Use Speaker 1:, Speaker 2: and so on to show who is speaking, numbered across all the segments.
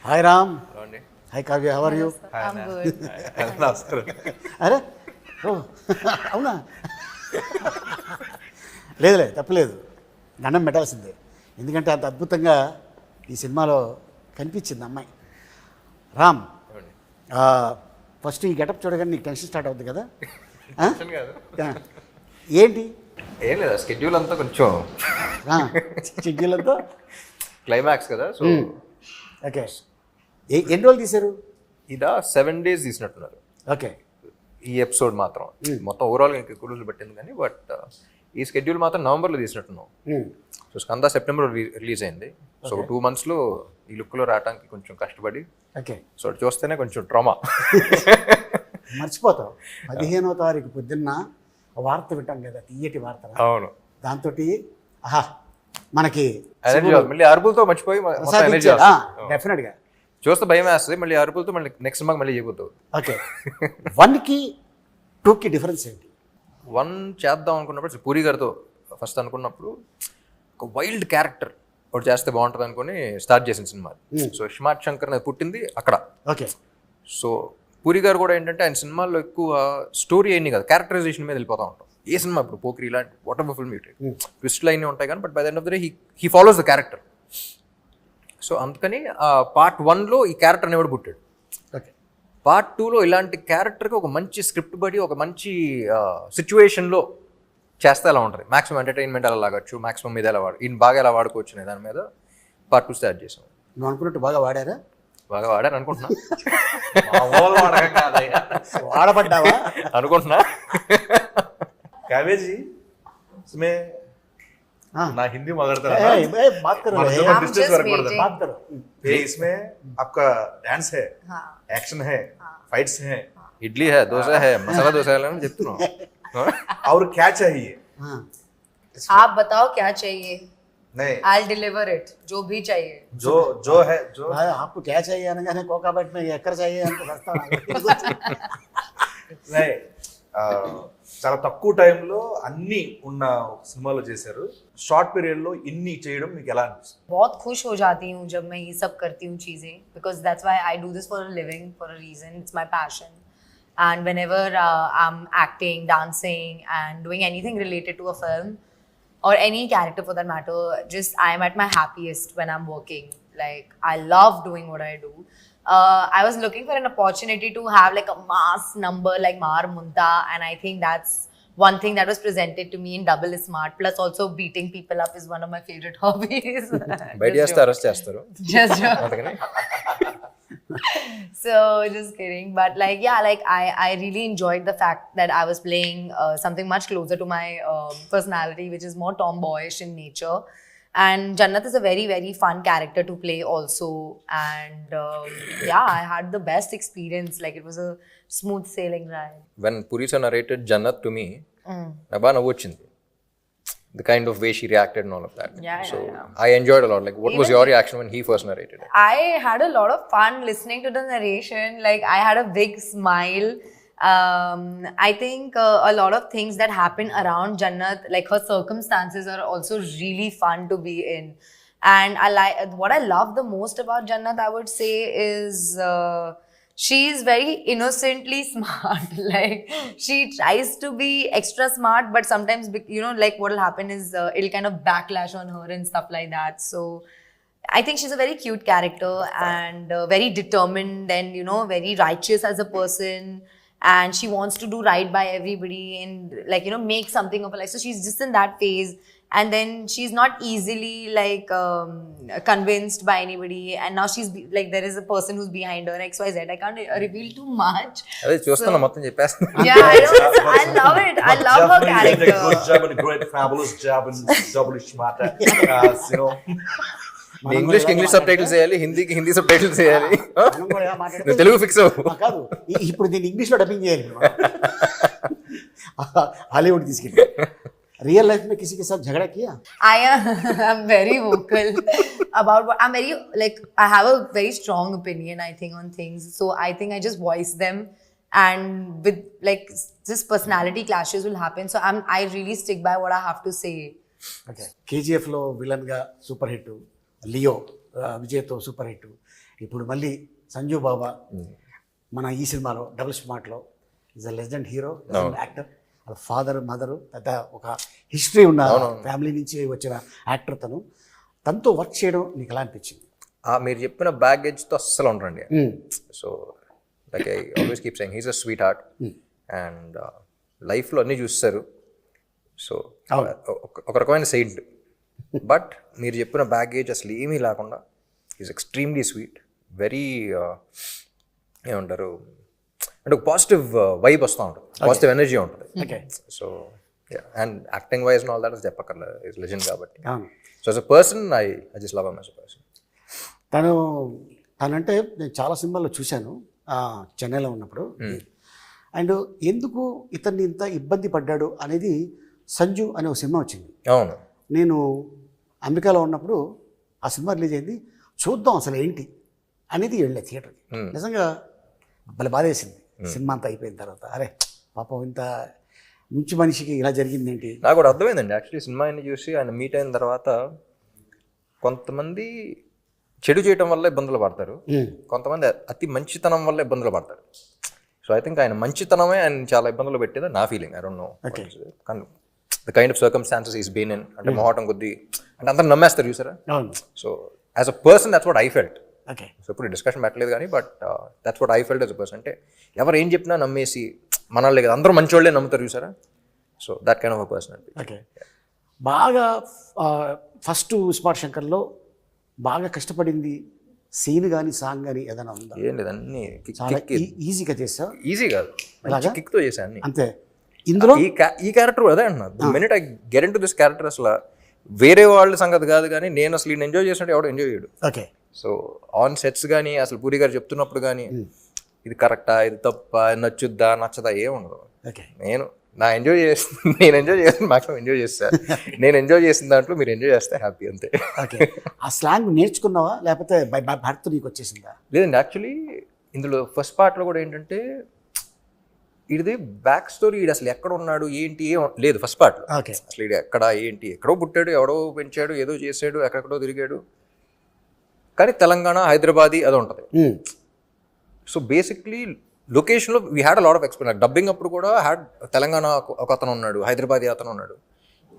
Speaker 1: Hi Ram.
Speaker 2: అండి.
Speaker 1: Hi Kavya, how are you?
Speaker 3: I'm good.
Speaker 2: నమస్కారం.
Speaker 1: అరే ఓ అవునా? లేదులే, తప్పలేదు, దండం పెట్టాల్సిందే. ఎందుకంటే అంత అద్భుతంగా ఈ సినిమాలో కనిపించింది అమ్మాయి. రామ్, ఫస్ట్ ఈ గెటప్ చూడగానే నీకు టెన్షన్ స్టార్ట్ అవుతుంది కదా? ఏంటి?
Speaker 2: ఏం లేదా, స్కెడ్యూల్ అంతా కొంచెం
Speaker 1: షెడ్యూల్తో
Speaker 2: క్లైమాక్స్ కదా, సో
Speaker 1: ఓకే. ఎన్ని రోజులు తీశారు?
Speaker 2: ఇదా 7 days తీసినట్టున్నారు
Speaker 1: ఓకే.
Speaker 2: ఈ ఎపిసోడ్ మాత్రం. మొత్తం ఓవరాల్గా ఇంకా ఎక్కువ రోజులు పట్టింది కానీ, బట్ ఈ స్కెడ్యూల్ మాత్రం నవంబర్లో తీసినట్టున్నాం. సో స్కంద సెప్టెంబర్ రిలీజ్ అయింది. సో 2 monthsలో ఈ లుక్లో రావడానికి కొంచెం కష్టపడి,
Speaker 1: ఓకే.
Speaker 2: సో అది చూస్తేనే కొంచెం ట్రామా.
Speaker 1: మర్చిపోతావు. 15వ తారీఖు పొద్దున్న వార్త వింటాం కదా, తీయటి వార్త.
Speaker 2: అవును,
Speaker 1: దాంతో ఆహా మనకి
Speaker 2: మళ్ళీ అరుపులతో మర్చిపోయి
Speaker 1: డెఫినెట్గా
Speaker 2: చూస్తే భయం వేస్తుంది. మళ్ళీ అరుపులతో మళ్ళీ నెక్స్ట్ సినిమాకి మళ్ళీ చేయబోతావు.
Speaker 1: ఓకే. 1కి 2కి డిఫరెన్స్ ఏంటి?
Speaker 2: 1 చేద్దాం అనుకున్నప్పుడు పూరి గారితో ఫస్ట్ అనుకున్నప్పుడు ఒక వైల్డ్ క్యారెక్టర్ ఒకటి చేస్తే బాగుంటుంది అనుకుని స్టార్ట్ చేసిన సినిమా. సో స్మార్ట్ శంకర్ అనేది పుట్టింది అక్కడ.
Speaker 1: ఓకే.
Speaker 2: సో పూరి గారు కూడా ఏంటంటే ఆయన సినిమాల్లో ఎక్కువ స్టోరీ అయింది కదా, క్యారెక్టరైజేషన్ మీద వెళ్ళిపోతూ ఉంటాం. ఏ సినిమా ఇప్పుడు పోక్రి ఇలాంటి వాట్ ఎవర్ ఫిల్మ్ ట్విస్ట్లు అయినా ఉంటాయి కానీ, but by the end of the day he follows the character. So అందుకని పార్ట్ 1లో ఈ క్యారెక్టర్ అనేవాడు పుట్టాడు.
Speaker 1: ఓకే.
Speaker 2: పార్ట్ 2లో ఇలాంటి క్యారెక్టర్కి ఒక మంచి స్క్రిప్ట్ బడి ఒక మంచి సిచ్యువేషన్లో చేస్తే ఎలా ఉంటుంది, మాక్సిమం ఎంటర్టైన్మెంట్ ఎలా లాగొచ్చు, మాక్సిమం మీద ఎలా ఈయన బాగా ఎలా వాడుకోవచ్చు అనే దాని మీద పార్ట్ 2 స్టార్ట్ చేసాం.
Speaker 1: నువ్వు అనుకున్నట్టు బాగా వాడారా?
Speaker 2: బాగా వాడాను అనుకుంటున్నా.
Speaker 1: వాడబడ్డావా
Speaker 2: అనుకుంటున్నా.
Speaker 4: काव्य जी, इसमें ना हिंदी मगड़ता है
Speaker 1: बात करो,
Speaker 4: डिस्टेंस वर्क पड़ता है.
Speaker 1: बात करो.
Speaker 4: ये इसमें आपका डांस है, एक्शन है, फाइट्स हैं,
Speaker 2: ఇడ్లీ హే, దోశ హే, మసాలా దోశ అని చెప్తున్నావు.
Speaker 4: और क्या चाहिए?
Speaker 3: आप बताओ क्या चाहिए,
Speaker 4: नहीं
Speaker 3: I'll deliver it. जो भी चाहिए.
Speaker 4: जो है जो
Speaker 1: आपको क्या चाहिए అనగానే కోకాబెట్ में ఎక్కడ चाहिए అంటే వస్తాను.
Speaker 4: नहीं చాలా తక్కువ టైంలో అన్ని ఉన్న సినిమాలో చేశారు. షార్ట్ పీరియడ్ లో ఇన్ని చేయడం మీకు ఎలా అనిపిస్తుంది?
Speaker 3: बहुत खुश हो जाती हूँ जब मैं ये सब करती हूँ चीज़ें, because that's why I do this for a living, for a reason. It's my passion. And whenever I'm acting, dancing and doing anything related to a film or any character for that matter, just I'm at my happiest when I'm working. Like, I love doing what I do. I was looking for an opportunity to have like a mass number like Mar Munta, and I think that's one thing that was presented to me in Double is Smart. Plus also beating people up is one of my favorite hobbies.
Speaker 2: బయట చేస్తే arrest చేస్తారు.
Speaker 3: Just joking. So just kidding, but like yeah, like I really enjoyed the fact that I was playing something much closer to my personality, which is more tomboyish in nature. And Jannat is a very, very fun character to play also. And yeah, I had the best experience. Like, it was a smooth sailing ride.
Speaker 2: When Puri sir narrated Jannat to me, నాకు బాగా నవ్వు వచ్చింది. The kind of way she reacted and all of that.
Speaker 3: Yeah,
Speaker 2: so
Speaker 3: yeah.
Speaker 2: I enjoyed a lot. Like, what was your reaction when he first narrated it?
Speaker 3: I had a lot of fun listening to the narration. Like, I had a big smile. I think a lot of things that happen around Jannat, like her circumstances, are also really fun to be in. And what I love the most about Jannat, I would say, is she's very innocently smart. Like, she tries to be extra smart, but sometimes, you know, like what will happen is it'll kind of backlash on her and stuff like that. So I think she's a very cute character and very determined and, you know, very righteous as a person. And she wants to do right by everybody and, like, you know, make something of her life. So she's just in that phase. And then she's not easily like convinced by anybody. And now she's like, there is a person who's behind her, XYZ. I can't reveal too much.
Speaker 2: అదే చూస్తున్నా, మొత్తం చెప్పేస్తున్నా.
Speaker 3: Yeah, I know. I love it. I love her
Speaker 4: Definitely did a good
Speaker 3: character.
Speaker 4: job and a great fabulous job and double smart. You know,
Speaker 2: ఇంగ్లీష్కి English subtitles వేయాలి, హిందీకి Hindi sub titles వేయాలి.
Speaker 1: మనం కూడా మాట్లాడితే
Speaker 2: నువ్వు తెలుగు ఫిక్స్ అవ్వు.
Speaker 1: కాదు, ఇప్పుడు దీన్ని ఇంగ్లీష్లో డబ్బింగ్ చేయాలి. హాలీవుడ్ తీసుకెళ్ళి रियल लाइफ में किसी के साथ झगड़ा किया?
Speaker 3: I'm very vocal about what I'm very, like, I have a very strong opinion, I think, on things. So I think I just voice them, and with like just personality clashes will happen. So I really stick by what I have to say.
Speaker 1: Okay. KGF లో villain గా super hit, Leo విజయ్తో super hit, ఇప్పుడు మళ్ళీ సంజు బాబా మన ఈ సినిమాలో double స్మార్ట్లో is a legend hero actor. వాళ్ళ ఫాదర్ మదరు పెద్ద ఒక హిస్టరీ ఉన్న ఫ్యామిలీ నుంచి వచ్చిన యాక్టర్ తనతో వర్క్ చేయడం నీకు ఎలా అనిపించింది?
Speaker 2: మీరు చెప్పిన బ్యాగేజ్తో అస్సలు ఉండరండి. So like I always keep saying he's a sweet heart and లైఫ్లో అన్నీ చూస్తారు. సో ఒక రకమైన సెయింట్. బట్ మీరు చెప్పిన బ్యాగేజ్ అసలు ఏమీ లేకుండా ఈజ్ ఎక్స్ట్రీమ్లీ స్వీట్, వెరీ ఏమంటారు అంటే ఒక పాజిటివ్ వైబ్ వస్తూ ఉంటుంది, పాజిటివ్ ఎనర్జీ ఉంటుంది. So and acting wise all that చెప్పక్కర్లేదు, ఈజ్ లెజెండ్ కాబట్టి. So as a person I just love him as a person.
Speaker 1: తనంటే నేను చాలా సినిమాల్లో చూశాను చెన్నైలో ఉన్నప్పుడు. అండ్ ఎందుకు ఇతన్ని ఇంత ఇబ్బంది పడ్డాడు అనేది సంజు అనే ఒక సినిమా వచ్చింది.
Speaker 2: అవును,
Speaker 1: నేను అమెరికాలో ఉన్నప్పుడు ఆ సినిమా రిలీజ్ అయింది. చూద్దాం అసలు ఏంటి అనేది వెళ్ళే థియేటర్కి. నిజంగా భలే బాధ వేసింది సినిమా అంతా అయిపోయిన తర్వాత. అరే పాపం ఇంత మంచి మనిషికి ఇలా జరిగింది ఏంటి.
Speaker 2: నాకు కూడా అర్థమైందండి యాక్చువల్లీ సినిమా అన్ని చూసి ఆయన మీట్ అయిన తర్వాత. కొంతమంది చెడు చేయటం వల్ల ఇబ్బందులు పడతారు, కొంతమంది అతి మంచితనం వల్ల ఇబ్బందులు పడతారు. సో ఐ థింక్ ఆయన మంచితనమే ఆయన చాలా ఇబ్బందులు పెట్టేది నా ఫీలింగ్. ఐ డోంట్ నో కానీ the kind of circumstances is been in. అంటే మొహటం కొద్దీ అంటే అందరూ నమ్మేస్తారు చూసారా. So as a person that's what I felt. So ఇప్పుడు డిస్కషన్ పెట్టలేదు కానీ but that's what I felt as a person. అంటే ఎవరు ఏం చెప్పినా నమ్మేసి మనల్ని కదా అందరూ మంచి వాళ్ళే నమ్ముతారు చూసారా. So that kind of a person.
Speaker 1: Okay, బాగా ఫస్ట్ స్మార్ట్ శంకర్లో బాగా కష్టపడింది సీన్ కానీ సాంగ్ కానీ ఏదైనా ఉందా?
Speaker 2: ఏం లేదు, అన్ని
Speaker 1: చాలా ఈజీగా చేసా.
Speaker 2: ఈజీ కాదు, కిక్తో చేశాను అన్ని.
Speaker 1: అంతే. ఇందులో
Speaker 2: ఈ క్యారెక్టర్ అదే అంటున్నా. The minute I get in to this character అసలు వేరే వాళ్ళ సంగతి కాదు కానీ నేను అసలు ఈయన ఎంజాయ్ చేసినట్టు ఎవడో ఎంజాయ్ చేయడు.
Speaker 1: ఓకే.
Speaker 2: సో ఆన్ సెట్స్ కానీ అసలు పూరి గారు చెప్తున్నప్పుడు కానీ ఇది కరెక్టా, ఇది తప్ప, నచ్చుద్దా నచ్చదా ఏం ఉండదు.
Speaker 1: ఓకే,
Speaker 2: నేను ఎంజాయ్ చేస్తాను, మాక్సిమం ఎంజాయ్ చేస్తాను. నేను ఎంజాయ్ చేసిన దాంట్లో మీరు ఎంజాయ్ చేస్తే హ్యాపీ అంతే.
Speaker 1: ఓకే. ఆ స్లాంగ్ నేర్చుకున్నావా లేకపోతే భర్త నీకు వచ్చేసిందా?
Speaker 2: లేదండి, యాక్చువల్లీ ఇందులో ఫస్ట్ పార్ట్లో కూడా ఏంటంటే ఇది బ్యాక్ స్టోరీ, ఇది అసలు ఎక్కడ ఉన్నాడు ఏంటి ఏం లేదు ఫస్ట్ పార్ట్లో.
Speaker 1: ఓకే.
Speaker 2: అసలు ఇది ఎక్కడ ఏంటి, ఎక్కడో పుట్టాడు, ఎవడో పెంచాడు, ఏదో చేసాడు, ఎక్కడెక్కడో తిరిగాడు, కానీ తెలంగాణ హైదరాబాదీ అది ఉంటుంది. సో బేసిక్లీ లొకేషన్లో we had a lot of experience. Dubbing అప్పుడు కూడా హ్యాడ్ తెలంగాణ ఒక అతను ఉన్నాడు, హైదరాబాదీ అతను ఉన్నాడు.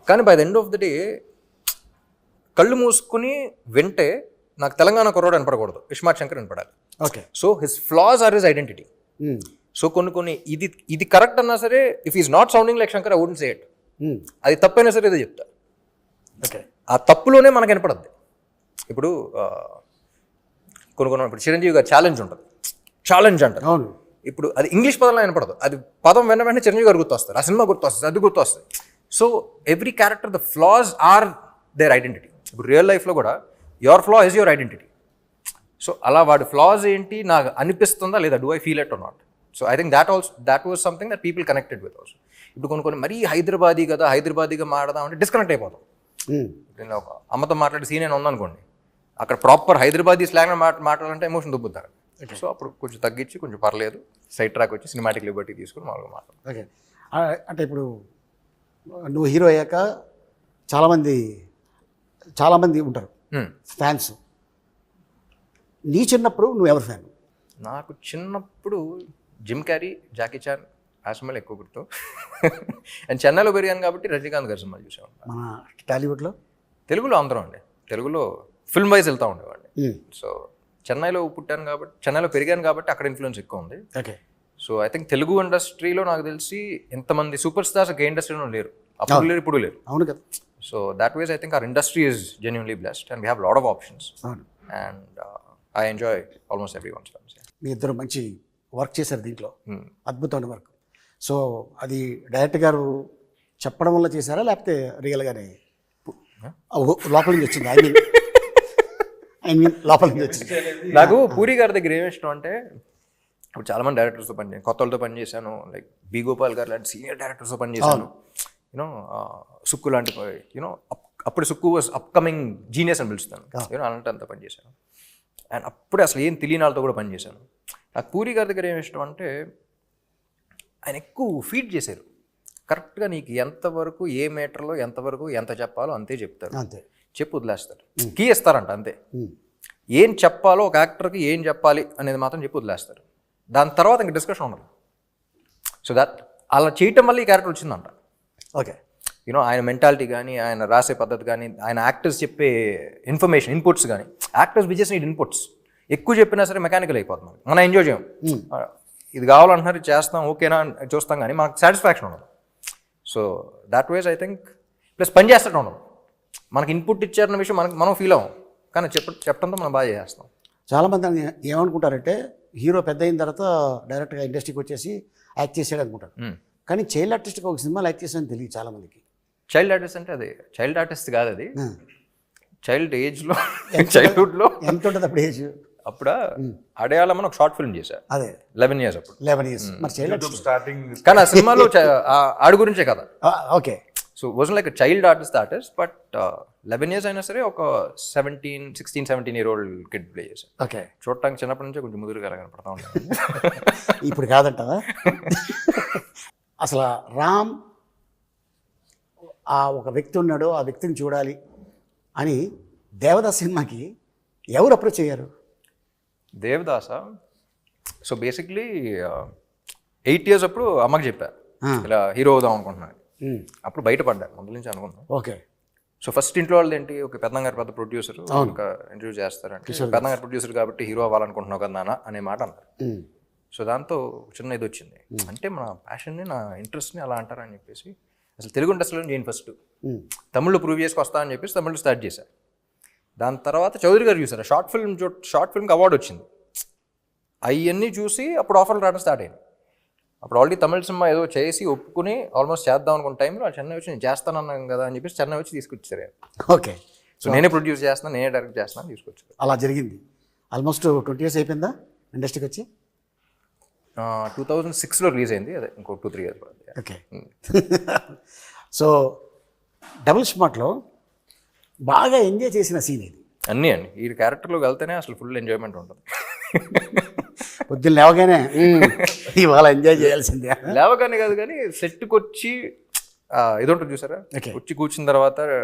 Speaker 2: కానీ by the end of the day కళ్ళు మూసుకుని వింటే నాకు తెలంగాణ కుర్రాడు వినపడకూడదు, ఇస్మార్ట్ శంకర్ వినపడాలి.
Speaker 1: Okay.
Speaker 2: So his flaws are his identity. So కొన్ని ఇది కరెక్ట్ అన్నా సరే, if is not sounding like Shankar I wouldn't say it. అది తప్పైనా సరే ఏదో చెప్తా.
Speaker 1: ఓకే.
Speaker 2: ఆ తప్పులోనే మనకు వినపడద్ది. ఇప్పుడు ఇప్పుడు చిరంజీవి గారు ఛాలెంజ్ ఉంటుంది, ఛాలెంజ్ అంటారు.
Speaker 1: అవును.
Speaker 2: ఇప్పుడు అది ఇంగ్లీష్ పదంలో వినపడదు, అది పదం వెంటనే చిరంజీవి గారు గుర్తొస్తారు, ఆ సినిమా గుర్తొస్తుంది, అది గుర్తొస్తుంది. So every character the flaws are their identity. ఇప్పుడు రియల్ లైఫ్లో కూడా your flaw is your identity. So అలా వాడి ఫ్లాస్ ఏంటి నాకు అనిపిస్తుందా లేదా, do I feel it or not. So I think that was something that people connected with also. ఇప్పుడు కొన్ని మరీ హైదరాబాదీ కదా, హైదరాబాదీగా మాడదాం అంటే డిస్కనెక్ట్ అయిపోతాం. నేను ఒక అమ్మతో మాట్లాడే సీన్ అయినా ఉందనుకోండి, అక్కడ ప్రాపర్ హైదరాబాదీ స్లాంగ్ మాట్లాడాలంటే ఎమోషన్ దుబ్బుతారు. సో అప్పుడు కొంచెం తగ్గించి కొంచెం పర్లేదు సైడ్ ట్రాక్ వచ్చి సినిమాటిక్ లిబర్టీ తీసుకుని మామూలుగా మాట్లాడు.
Speaker 1: ఓకే. అంటే ఇప్పుడు నువ్వు హీరో అయ్యాక చాలామంది ఉంటారు ఫ్యాన్స్. నీ చిన్నప్పుడు నువ్వు ఎవరు ఫ్యాన్?
Speaker 2: నాకు చిన్నప్పుడు జిమ్ క్యారీ, జాకీ చాన్ ఆ సినిమాలు ఎక్కువ గుర్తు. అండ్ చెన్నైలో పెరిగాను కాబట్టి రజనీకాంత్ గారి సినిమాలు చూసాను.
Speaker 1: మన టాలీవుడ్లో
Speaker 2: తెలుగులో అందరం అండి, తెలుగులో ఫిల్మ్ వైజ్ వెళ్తూ ఉండేవాడిని. సో చెన్నైలో పుట్టాను కాబట్టి, చెన్నైలో పెరిగాను కాబట్టి అక్కడ ఇన్ఫ్లుయెన్స్ ఎక్కువ ఉంది.
Speaker 1: Okay.
Speaker 2: So I think Telugu ఇండస్ట్రీలో నాకు తెలిసి ఎంతమంది సూపర్ స్టార్స్ ఒక ఇండస్ట్రీలో లేరు, అప్పుడు లేరు ఇప్పుడు లేరు.
Speaker 1: అవును కదా.
Speaker 2: So that was I think our industry is genuinely blessed and we have lot of options.
Speaker 1: అవును.
Speaker 2: And I enjoy almost every one.
Speaker 1: మీ ఇద్దరు మంచి వర్క్ చేశారు దీంట్లో, అద్భుతమైన వర్క్. సో అది డైరెక్టర్ గారు చెప్పడం వల్ల చేశారా లేకపోతే రియల్గానే లోపల నుంచి వచ్చింది? ఐ మీన్ లోపల నుంచి వచ్చింది.
Speaker 2: నాకు పూరి గారి దగ్గర ఏమి ఇష్టం అంటే, ఇప్పుడు చాలామంది డైరెక్టర్స్తో పనిచేసాను, కొత్త వాళ్ళతో పనిచేశాను, లైక్ బి గోపాల్ గారు లాంటి సీనియర్ డైరెక్టర్స్తో పనిచేశాను. యూనో సుక్కు లాంటి, యూనో అప్పుడు సుక్కు వాజ్ అప్కమింగ్ జీనియస్ అని పిలుస్తాను, యూనో అలాంటి అంతా పనిచేశాను. అండ్ అప్పుడే అసలు ఏం తెలియని వాళ్ళతో కూడా పనిచేశాను. నాకు పూరి గారి దగ్గర ఏమి ఇష్టం అంటే, ఆయన ఎక్కువ ఫీడ్ చేశారు. కరెక్ట్గా నీకు ఎంతవరకు ఏ మీటర్లో ఎంతవరకు ఎంత చెప్పాలో అంతే చెప్తారు,
Speaker 1: అంతే
Speaker 2: చెప్పు వదిలేస్తారు, కీ ఇస్తారంట అంతే. ఏం చెప్పాలో ఒక యాక్టర్కి ఏం చెప్పాలి అనేది మాత్రం చెప్పి వదిలేస్తారు. దాని తర్వాత ఇంక డిస్కషన్ ఉండదు. సో దట్ అలా చేయటం వల్ల ఈ క్యారెక్టర్ వచ్చిందంట.
Speaker 1: ఓకే,
Speaker 2: యూనో ఆయన మెంటాలిటీ కానీ, ఆయన రాసే పద్ధతి కానీ, ఆయన యాక్టర్స్ చెప్పే ఇన్ఫర్మేషన్ ఇన్పుట్స్ కానీ, యాక్టర్స్ బిజెస్ నీడ్ ఇన్పుట్స్. ఎక్కువ చెప్పినా సరే మెకానికల్ అయిపోతున్నాం, మనం ఎంజాయ్ చేయం. ఇది కావాలంటున్నారు, చేస్తాం, ఓకేనా చూస్తాం, కానీ మనకు సాటిస్ఫాక్షన్ ఉండదు. So that was I think plus పని చేస్తూ ఉండదు. మనకి ఇన్పుట్ ఇచ్చారన్న విషయం మనం ఫీల్ అవ్వం, కానీ చెప్పడంతో మనం బాగా చేస్తాం.
Speaker 1: చాలామంది ఏమనుకుంటారంటే హీరో పెద్ద అయిన తర్వాత డైరెక్ట్గా ఇండస్ట్రీకి వచ్చేసి యాక్ట్ చేసాడు అనుకుంటారు. కానీ చైల్డ్ ఆర్టిస్ట్గా ఒక సినిమాలో యాక్ట్ చేసాడని తెలియదు చాలామందికి.
Speaker 2: చైల్డ్ ఆర్టిస్ట్ అంటే అది చైల్డ్ ఆర్టిస్ట్ కాదు, అది చైల్డ్ ఏజ్లో చైల్డ్హుడ్లో
Speaker 1: ఎంత ఉంటుంది అప్పుడు ఏజ్?
Speaker 2: అప్పుడు అడయాళం అని ఒక షార్ట్ ఫిల్మ్ చేశారు,
Speaker 1: అదే
Speaker 2: 11 years అప్పుడు.
Speaker 1: 11 years. మరి చైల్డ్ ఆర్టిస్ట్
Speaker 4: స్టార్టింగ్
Speaker 2: కానీ ఆ సినిమాలో ఆడి గురించే కదా.
Speaker 1: Okay.
Speaker 2: So was like child artist but 11 years అయినా సరే ఒక 16-17 year old కిడ్ ప్లే చేశారు.
Speaker 1: ఓకే,
Speaker 2: చూడటానికి చిన్నప్పటి నుంచే కొంచెం ముదురుగా కనపడతా ఉంటాను.
Speaker 1: ఇప్పుడు కాదంటావా? అసలు రామ్ ఆ ఒక వ్యక్తి ఉన్నాడు, ఆ వ్యక్తిని చూడాలి అని దేవదాస్ సినిమాకి ఎవరు అప్రోచ్ అయ్యారు?
Speaker 2: దేవదాస సో బేసిక్లీ 8 years అప్పుడు అమ్మకి చెప్పారు ఇలా హీరో అవుదాం అనుకుంటున్నాను. అప్పుడు బయటపడ్డా, ముందు నుంచి అనుకున్నాను.
Speaker 1: ఓకే.
Speaker 2: సో ఫస్ట్ ఇంట్లో వాళ్ళది ఏంటి, ఒక పెద్దంగారు పెద్ద ప్రొడ్యూసర్ ఒక ఇంటర్వ్యూ చేస్తారంటే, పెద్దంగారు ప్రొడ్యూసర్ కాబట్టి హీరో అవ్వాలనుకుంటున్నావు కదా నాన్న అనే మాట అన్నారు. సో దాంతో చిన్న ఇది వచ్చింది, అంటే మన ప్యాషన్ని, నా ఇంట్రెస్ట్ని అలా అంటారని చెప్పేసి అసలు తెలుగు ఇండస్ట్రీలో నేను ఫస్ట్ తమిళ్లో ప్రూవ్ చేసుకొస్తా అని చెప్పేసి తమిళ్లో స్టార్ట్ చేశాను. దాని తర్వాత చౌదరి గారు చూసారు, షార్ట్ ఫిల్మ్కి అవార్డు వచ్చింది. అవన్నీ చూసి అప్పుడు ఆఫర్లు రావడం స్టార్ట్ అయింది. అప్పుడు ఆల్రెడీ తమిళ సినిమా ఏదో చేసి ఒప్పుకుని ఆల్మోస్ట్ చేద్దాం అనుకున్న టైంలో చెన్నై వచ్చి నేను చేస్తానన్నాను కదా అని చెప్పేసి చెన్నై వచ్చి తీసుకొచ్చారు.
Speaker 1: ఓకే.
Speaker 2: సో నేనే ప్రొడ్యూస్ చేస్తాను, నేనే డైరెక్ట్ చేస్తాను తీసుకొచ్చారు.
Speaker 1: అలా జరిగింది. ఆల్మోస్ట్ 20 years అయిపోయిందా ఇండస్ట్రీకి వచ్చి?
Speaker 2: 2006లో రిలీజ్ అయింది, అదే ఇంకో 2-3 years పడుతుంది.
Speaker 1: ఓకే. సో డబుల్ స్మార్ట్లో బాగా ఎంజాయ్ చేసిన సీన్ ఇది.
Speaker 2: అన్నీ అండి, ఈ క్యారెక్టర్లోకి వెళ్తేనే అసలు ఫుల్ ఎంజాయ్మెంట్ ఉంటుంది.
Speaker 1: పొద్దున్న లేవగానే ఇవాళ ఎంజాయ్ చేయాల్సిందే.
Speaker 2: లేవగానే కాదు కానీ సెట్కి వచ్చి ఇది ఉంటుంది చూసారా, వచ్చి కూర్చున్న తర్వాత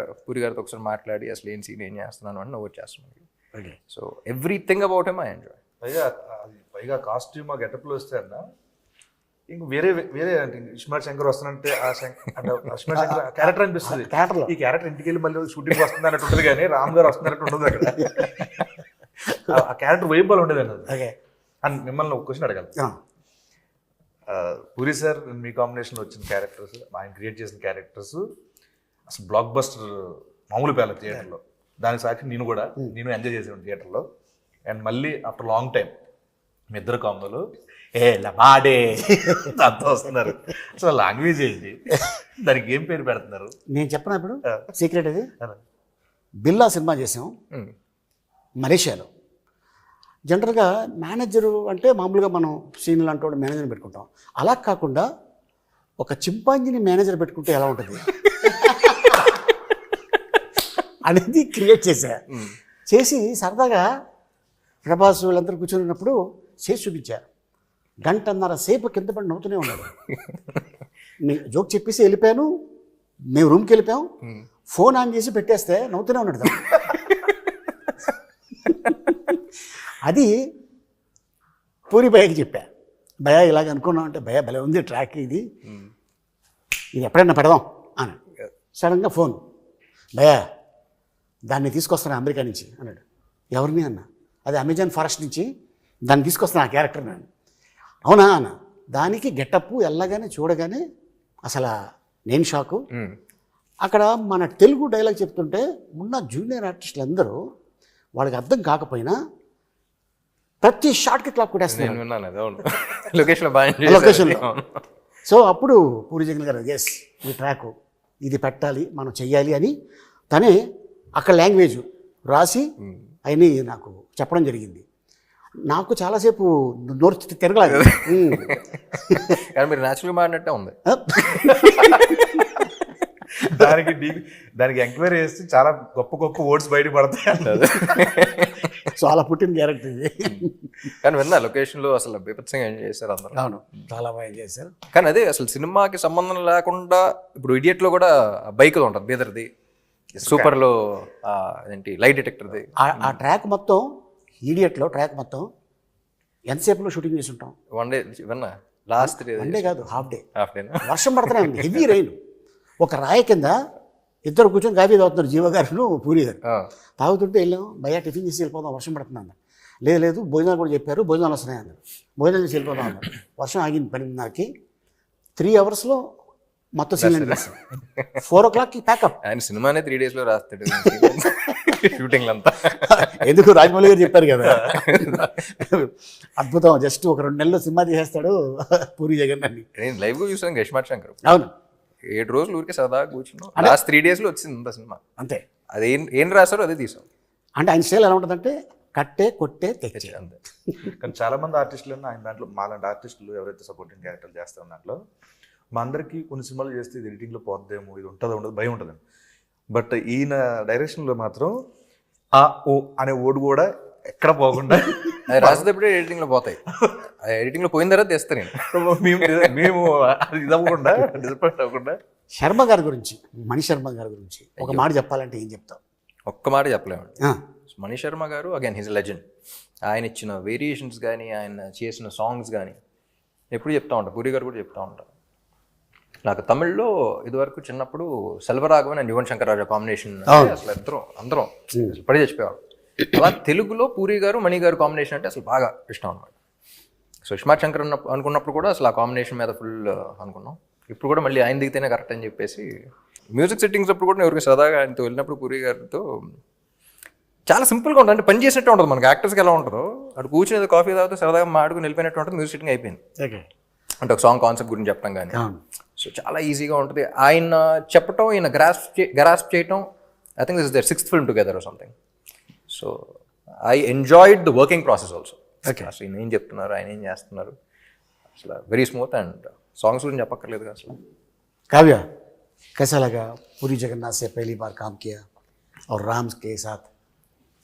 Speaker 2: పూరి గారితో ఒకసారి మాట్లాడి అసలు ఏం సీన్ ఏం చేస్తున్నాను అని నవ్వు వచ్చేస్తున్నాను. So everything about him I enjoy.
Speaker 4: పైగా కాస్ట్యూమ్ ఆ గెటప్లో వస్తే అన్న ఇంక వేరే అంటే ఇస్మార్ట్ శంకర్ వస్తానంటే ఇస్మార్ట్ శంకర్ క్యారెక్టర్ అనిపిస్తుంది. ఈ క్యారెక్టర్ ఇంటికి వెళ్ళి మళ్ళీ షూటింగ్ వస్తుంది అన్నట్టు ఉంటుంది, కానీ రామ్ గారు వస్తున్నట్టు ఉండదు అక్కడ. ఆ క్యారెక్టర్ వైబల్ ఉండేది అన్నది. అండ్ మిమ్మల్ని ఒక క్వశ్చన్ అడగాలి. పూరి సార్ మీ కాంబినేషన్లో వచ్చిన క్యారెక్టర్స్, ఆయన క్రియేట్ చేసిన క్యారెక్టర్స్ అసలు బ్లాక్ బస్టర్ మామూలు పేర్ల థియేటర్లో. దానికి సాక్షి నేను ఎంజాయ్ చేసాను థియేటర్లో. అండ్ మళ్ళీ ఆఫ్టర్ లాంగ్ టైం మీ ఇద్దరు కాంబోలు లబాడే అంతా వస్తున్నారు. అసలు లాంగ్వేజ్ ఏంటి, దానికి ఏం పేరు పెడుతున్నారు?
Speaker 1: నేను చెప్పనా ఇప్పుడు సీక్రెట్ అది. బిల్లా సినిమా చేసాం మలేషియాలో. జనరల్గా మేనేజరు అంటే మామూలుగా మనం సీనియర్ లాంటి వాడు మేనేజర్ని పెట్టుకుంటాం. అలా కాకుండా ఒక చింపాంజీని మేనేజర్ పెట్టుకుంటే ఎలా ఉంటుంది అనేది క్రియేట్ చేసి సరదాగా ప్రభాస్ వీళ్ళందరూ కూర్చొని చేసి చూపించారు. 1.5 సేపు కింద పడి నవ్వుతూనే ఉన్నాడు. నేను జోక్ చెప్పేసి వెళ్ళిపోయాను, మేము రూమ్కి వెళ్ళిపోయాం, ఫోన్ ఆన్ చేసి పెట్టేస్తే నవ్వుతూనే ఉన్నాడు. అది పూరి భయ్యకి చెప్పా, భయ్యా ఇలాగ అనుకున్నాం అంటే, భయ్యా భలే ఉంది ట్రాక్, ఇది ఎప్పుడైనా పెడదాం అని. సడన్గా ఫోన్, భయ్యా దాన్ని తీసుకొస్తాను అమెరికా నుంచి అన్నాడు. ఎవరిని అన్న? అది అమెజాన్ ఫారెస్ట్ నుంచి దాన్ని తీసుకొస్తాను ఆ క్యారెక్టర్ నేను. అవునా అన్న. దానికి గెటప్ వెళ్ళగానే చూడగానే అసలు నేను షాకు. అక్కడ మన తెలుగు డైలాగ్ చెప్తుంటే ఉన్న జూనియర్ ఆర్టిస్టులు అందరూ వాళ్ళకి అర్థం కాకపోయినా ప్రతి షాట్కి క్లాప్ కొట్టేస్తున్నారు లొకేషన్లో. సో అప్పుడు పూరి జగన్ గారు ఎస్ ఈ ట్రాక్ ఇది పెట్టాలి, మనం చెయ్యాలి అని తనే అక్కడ లాంగ్వేజ్ రాసి అవన్నీ నాకు చెప్పడం జరిగింది. నాకు చాలాసేపు నోరు తిరగలేదు.
Speaker 2: కానీ మీరు న్యాచురల్గా మాడినట్టే ఉంది.
Speaker 4: దానికి ఎంక్వైరీ చేస్తే చాలా గొప్ప వర్డ్స్ బయట పడతాయి.
Speaker 1: చాలా పుట్టిన క్యారెక్టర్ ఇది.
Speaker 2: కానీ విన్నా లొకేషన్లో అసలు బీభత్సంగా ఎంజాయ్ చేశారు అందరూ.
Speaker 1: అవును, చాలా బాగా ఎంజాయ్ చేశారు.
Speaker 2: కానీ అదే అసలు సినిమాకి సంబంధం లేకుండా ఇప్పుడు ఇడియట్లో కూడా బైక్ ఉంటుంది, బీదర్ది, సూపర్లో ఏంటి లైట్ డిటెక్టర్ది.
Speaker 1: ఆ ట్రాక్ మొత్తం ఈడియట్లో ట్రాక్ మొత్తం ఎంతసేపులో షూటింగ్ చేసి ఉంటాం?
Speaker 2: వన్ డే ఇవన్నా లాస్ట్ డే
Speaker 1: వన్ డే కాదు, హాఫ్ డే.
Speaker 2: హాఫ్ డేనా?
Speaker 1: వర్షం పడుతూనే ఉంది, హెవీ రైన్. ఒక రాయి కింద ఇద్దరు కూర్చొని కాఫీ తాగుతున్నారు, జీవ గారు పూరి గారు. తాగుతుంటే వెళ్ళాం, భయ్యా టిఫిన్ చేసి వెళ్ళిపోదాం, వర్షం పడుతుంది అన్నారు. లేదు భోజనాలు కూడా చెప్పారు, భోజనాలు వస్తున్నాయి అన్నారు. భోజనాలు చేసి వెళ్ళిపోదాం అన్నారు. వర్షం ఆగింది 12:30కి. 3 అవర్స్లో మొత్తం సీన్ చేస్తాం. 4 o'clockకి ప్యాకప్.
Speaker 2: ఆయన సినిమానే 3 days లో రాస్తాడు షూటింగ్ అంతా.
Speaker 1: ఎందుకు రాజమౌళి గారు చెప్పారు కదా, అద్భుతం. జస్ట్ ఒక 2 నెలల్లో సినిమా తీసేస్తాడు పూరి జగన్ అని.
Speaker 2: నేను లైవ్ గా చూసాను ఇస్మార్ట్ శంకర్.
Speaker 1: అవును,
Speaker 2: 7 రోజులు ఊరికే సరదాగా కూర్చున్నాం. లాస్ట్ 3 days లో వచ్చింది అంత సినిమా.
Speaker 1: అంతే.
Speaker 2: అది ఏం రాశారో అదే తీసాం.
Speaker 1: అంటే ఆయన స్టైల్ ఎలా ఉంటుందంటే కట్టే కొట్టే తెచ్చే.
Speaker 2: అంతే.
Speaker 4: కానీ చాలా మంది ఆర్టిస్టులు ఆయన దాంట్లో మాలాంటి ఆర్టిస్టులు ఎవరైతే సపోర్టింగ్ క్యారెక్టర్లు చేస్తారు దాంట్లో మా అందరికీ కొన్ని సినిమాలు చేస్తే ఇది ఎడిటింగ్లో పోద్దేమో, ఇది ఉంటుందో ఉండదు భయం ఉంటుంది. బట్ ఈయన డైరెక్షన్లో మాత్రం ఆ ఓ అనే ఓడు కూడా ఎక్కడ పోకుండా
Speaker 2: అది రాసేటప్పుడే ఎడిటింగ్ లో పోతాయి. ఎడిటింగ్ లో పోయిన తర్వాత తెస్తాను నేను.
Speaker 4: మేము అది ఇది అవ్వకుండా డిసప్పాయింట్ అవ్వకుండా.
Speaker 1: శర్మ గారి గురించి, మణి శర్మ గారి గురించి ఒక మాట చెప్పాలంటే ఏం చెప్తావు?
Speaker 2: ఒక్క మాట చెప్పలేమండి. మణి శర్మ గారు అగైన్ హిజ్ లెజెండ్. ఆయన ఇచ్చిన వేరియేషన్స్ కానీ, ఆయన చేసిన సాంగ్స్ కానీ ఎప్పుడు చెప్తా ఉంటాను. పూరి గారు కూడా చెప్తా ఉంటారు. నాకు తమిళ్లో ఇదివరకు చిన్నప్పుడు సెల్వరాఘవన్ అండ్ యువన్ శంకర్ రాజా కాంబినేషన్ అసలు అందరం పడి చచ్చిపోయాం. అలా తెలుగులో పూరి గారు మణి గారు కాంబినేషన్ అంటే అసలు బాగా ఇష్టం అనమాట. సో ఇస్మార్ట్ శంకర్ అనుకున్నప్పుడు కూడా అసలు ఆ కాంబినేషన్ మీద ఫుల్ అనుకున్నాం. ఇప్పుడు కూడా మళ్ళీ ఆయన దిగితేనే కరెక్ట్ అని చెప్పేసి మ్యూజిక్ సెట్టింగ్స్ అప్పుడు కూడా ఎవరికి సరదాగా ఆయనతో వెళ్ళినప్పుడు పూరి గారితో చాలా సింపుల్గా ఉంటుంది. అంటే పని చేసినట్టు ఉంటుంది. మనకి యాక్టర్స్కి ఎలా ఉంటుందో అటు కూర్చుని కాఫీ తాగితే సరదాగా మాడుకుని వెళ్ళిపోయినట్టు ఉంటుంది. మ్యూజిక్ సెట్టింగ్ అయిపోయింది. అంటే ఒక సాంగ్ కాన్సెప్ట్ గురించి చెప్పడం కానీ. సో చాలా ఈజీగా ఉంటుంది. ఆయన చెప్పటం, ఈయన గ్రాస్ప్ చేయటం. I think this is their 6th film together or something. So I enjoyed the working process also. అసలు ఈయన ఏం చెప్తున్నారు, ఆయన ఏం చేస్తున్నారు, అసలు వెరీ స్మూత్. అండ్ సాంగ్స్ గురించి చెప్పక్కర్లేదు అసలు.
Speaker 1: काव्या, कैसा लगा पूरी जगन्नाथ से पहली बार काम किया और राम के साथ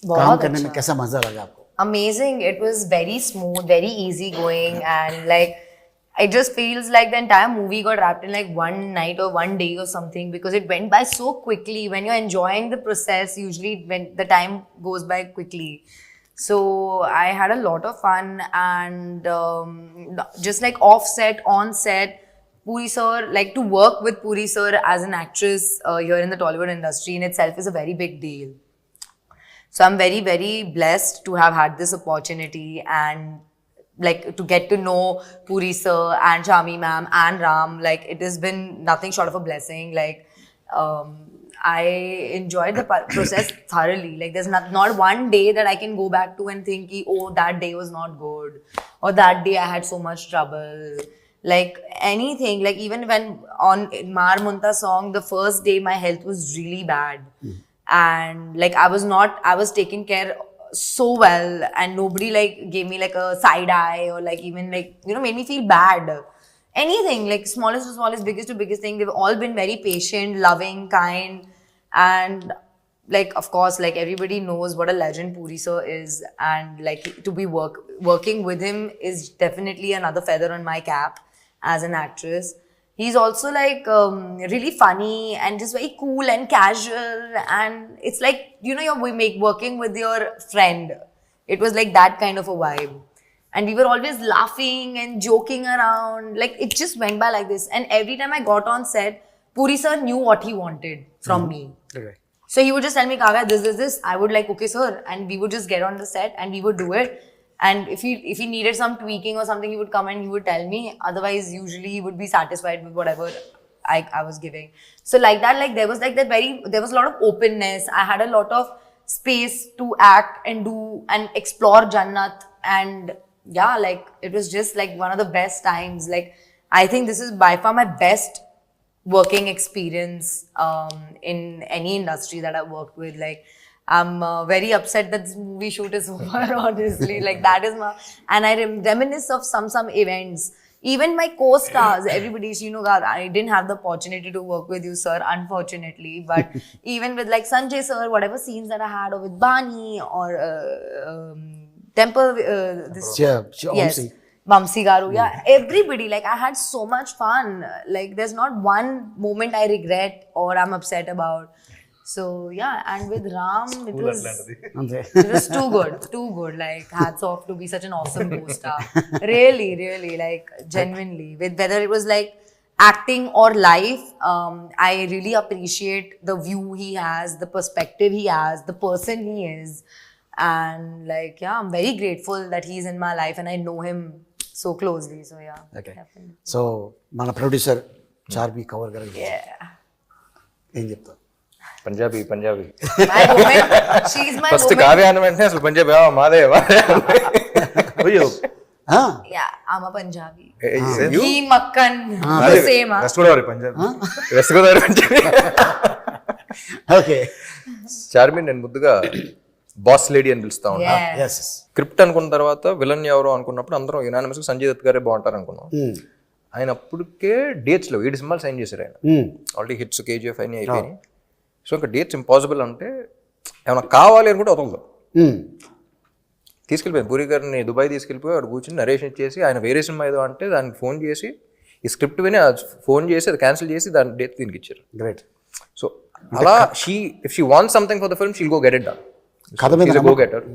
Speaker 1: काम करने में कैसा मजा लगा आपको?
Speaker 3: Amazing. It was very smooth, very easy going, and like it just feels like the entire movie got wrapped in like one night or one day or something, because it went by so quickly. When you're enjoying the process, usually when the time goes by quickly. So I had a lot of fun, and just like off set, on set, Puri sir, like to work with Puri sir as an actress here in the Tollywood industry in itself is a very big deal. So I'm very, very blessed to have had this opportunity, and like to get to know Puri sir and Shami ma'am and Ram. Like it has been nothing short of a blessing. Like I enjoyed the process thoroughly. Like there's not one day that I can go back to and think, oh, that day was not good, or that day I had so much trouble. Like anything, like even when on Mar Munta song, the first day my health was really bad. And like I was taken care so well, and nobody like gave me like a side eye or like even like, you know, made me feel bad. Anything, like smallest to smallest, biggest to biggest thing, they've all been very patient, loving, kind. And like of course, like everybody knows what a legend Puri sir is, and like to be working with him is definitely another feather on my cap as an actress. He's also like really funny and just very cool and casual, and it's like, you know, you're working with your friend. It was like that kind of a vibe, and we were always laughing and joking around. Like it just went by like this, and every time I got on set, Puri sir knew what he wanted from me.
Speaker 1: Okay.
Speaker 3: So he would just tell me, Kavya, this. I would like, okay sir, and we would just get on the set and we would do it. And if he needed some tweaking or something, he would come and he would tell me. Otherwise, usually he would be satisfied with whatever I was giving. So like that, like there was a lot of openness. I had a lot of space to act and do and explore Jannat. And yeah, like it was just like one of the best times. Like I think this is by far my best working experience in any industry that I've worked with. Like I'm very upset that this movie shoot is over, honestly. Like that is my, and I reminisce of some events. Even my co-stars, everybody, you know, I didn't have the opportunity to work with you, sir, unfortunately. But even with like Sanjay sir, whatever scenes that I had, or with Bani or Temple, yes, Vamsi Garu, yeah, everybody. Like I had so much fun. Like there's not one moment I regret or I'm upset about. So yeah, and with Ram, it was
Speaker 1: అంతే.
Speaker 3: it was too good. Like hats off to be such an awesome co-star. Really, like genuinely. With whether it was like acting or life, I really appreciate the view he has, the perspective he has, the person he is, and like yeah, I'm very grateful that he's in my life and I know him so closely. So yeah,
Speaker 1: Okay.
Speaker 3: definitely.
Speaker 1: So మన producer Charmi cover గారు
Speaker 3: Yeah.
Speaker 1: ఏం చెప్తావు?
Speaker 2: Punjabi
Speaker 3: My woman, she's my
Speaker 2: first
Speaker 3: woman.
Speaker 2: Kavya అన్న వెంటనే అసలు పంజాబీ మాదే
Speaker 4: అయ్యో
Speaker 3: Yeah, I'm a Punjabi.
Speaker 2: You?
Speaker 3: He Makkan, the same.
Speaker 4: West Godavari Punjab
Speaker 2: west Godavari Punjabi.
Speaker 1: Okay.
Speaker 2: Charmi నేను ముద్దుగా బాస్ లేడీ అని పిలుస్తా ఉన్నా.
Speaker 3: Yeah.
Speaker 1: ఎస్.
Speaker 2: స్క్రిప్ట్ అనుకున్న తర్వాత విలన్ ఎవరో అనుకున్నప్పుడు అందరం యునానిమస్ సంజయ్ దత్ గారే బాగుంటారు అనుకున్నాం. ఆయన అప్పటికే డేట్స్లో 7 సినిమాలు సైన్ చేశారు ఆయన. ఆల్రెడీ హిట్స్ కేజీఎఫ్ అయినా అయిపోయినాయి. సో ఇంకా డేట్స్ ఇంపాసిబుల్ అంటే ఏమైనా కావాలి అని కూడా వదలదు. తీసుకెళ్ళిపోయాను పూరి గారిని దుబాయ్ తీసుకెళ్ళిపోయి అక్కడ కూర్చొని నరేషన్ ఇచ్చేసి ఆయన వేరే సినిమా ఏదో అంటే దానికి ఫోన్ చేసి ఈ స్క్రిప్ట్ విని ఫోన్ చేసి అది క్యాన్సిల్ చేసి దాని డేట్ దీనికి ఇచ్చారు.
Speaker 1: గ్రేట్.
Speaker 2: సో అలా if she wants something for the film she'll go get it done.
Speaker 1: కథ మీద
Speaker 2: go getter.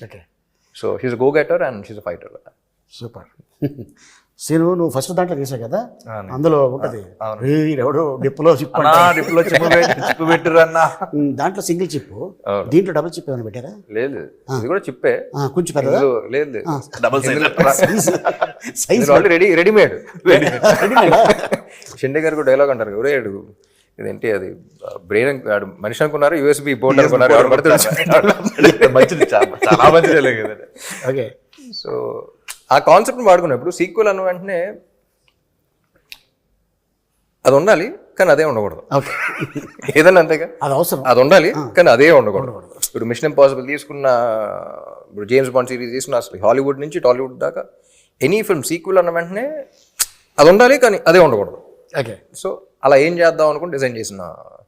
Speaker 1: Okay.
Speaker 2: So he's go getter and she's a fighter.
Speaker 1: Super. Seenu నువ్వు ఫస్ట్ దాంట్లో చేసావు కదా, అందులో ఉంటుంది ఎవడో డిప్పులో చిప్
Speaker 4: అన్నా డిప్లో చిప్పు పెట్టిరు అన్నా.
Speaker 1: దాంట్లో సింగిల్ చిప్, దీంట్లో డబుల్ చిప్ ఏమైనా పెట్టారా?
Speaker 2: లేదు ఇది కూడా చిప్పే.
Speaker 1: కొంచెం పెద్దదా?
Speaker 2: లేదు
Speaker 4: double
Speaker 1: size
Speaker 2: already readymade. Shinde గారు డైలాగ్ అంటారు ఎవరే ఇదేంటి అది బ్రెయిన్ మనిషి అనుకున్నారు యూఎస్బి బోర్డ్ అనుకున్నారు ఎవరు పడుతుంది.
Speaker 4: మంచిది, చాలా మంచిది లేదు.
Speaker 1: ఓకే.
Speaker 2: సో ఆ కాన్సెప్ట్ని వాడుకున్నప్పుడు సీక్వెల్ అన్న వెంటనే అది ఉండాలి కానీ అదే ఉండకూడదు.
Speaker 1: ఓకే.
Speaker 2: ఏదన్నా అంతేగా,
Speaker 1: అది అవసరం.
Speaker 2: అది ఉండాలి కానీ అదే ఉండకూడదు. ఇప్పుడు మిషన్ ఇంపాసిబుల్ తీసుకున్న, ఇప్పుడు జేమ్స్ బాండ్ సిరీస్ తీసుకున్న, అసలు హాలీవుడ్ నుంచి టాలీవుడ్ దాకా ఎనీ ఫిల్మ్ సీక్వెల్ అన్న వెంటనే అది ఉండాలి కానీ అదే ఉండకూడదు.
Speaker 1: ఓకే.
Speaker 2: సో అలా ఏం చేద్దాం అనుకుని డిజైన్ చేసిన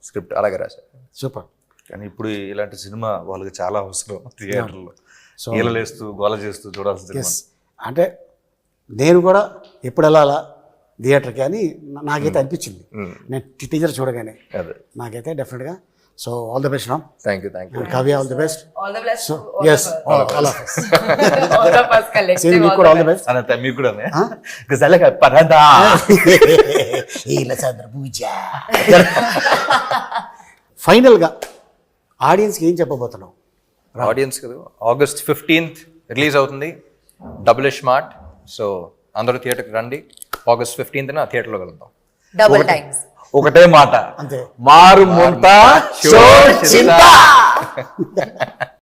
Speaker 2: స్క్రిప్ట్ అలాగే రాశారు.
Speaker 1: సూపర్.
Speaker 4: కానీ ఇప్పుడు ఇలాంటి సినిమా వాళ్ళకి చాలా అవసరం థియేటర్లో. ఈలలేస్తూ గోల చేస్తూ చూడాల్సిన సినిమా.
Speaker 1: అంటే నేను కూడా ఎప్పుడు వెళ్ళాలా థియేటర్కి అని నాకైతే అనిపించింది నేను టీజర్ చూడగానే.
Speaker 2: అదే
Speaker 1: నాకైతే డెఫినెట్గా. So all the best Ram.
Speaker 2: Thank you.
Speaker 1: Kavya all the best.
Speaker 3: All the best.
Speaker 1: So
Speaker 3: to all
Speaker 1: us
Speaker 3: of us.
Speaker 1: All of us.
Speaker 3: All of us collective.
Speaker 1: Seenu
Speaker 3: all
Speaker 1: మీకు కూడా
Speaker 3: the
Speaker 1: all the best.
Speaker 4: Anantha మీకు కూడా గజాలగా పరదా
Speaker 1: ఫైనల్గా ఆడియన్స్కి ఏం చెప్పబోతున్నావు?
Speaker 2: ఆడియన్స్ కదా, August 15th రిలీజ్ అవుతుంది డబుల్ స్మార్ట్. సో అందరూ థియేటర్కి రండి. August 15th థియేటర్లో కలుద్దాం.
Speaker 3: Double times.
Speaker 4: ఒకటే మాట,
Speaker 1: అంతే.
Speaker 4: మారు ముంత
Speaker 2: షో
Speaker 4: చింత.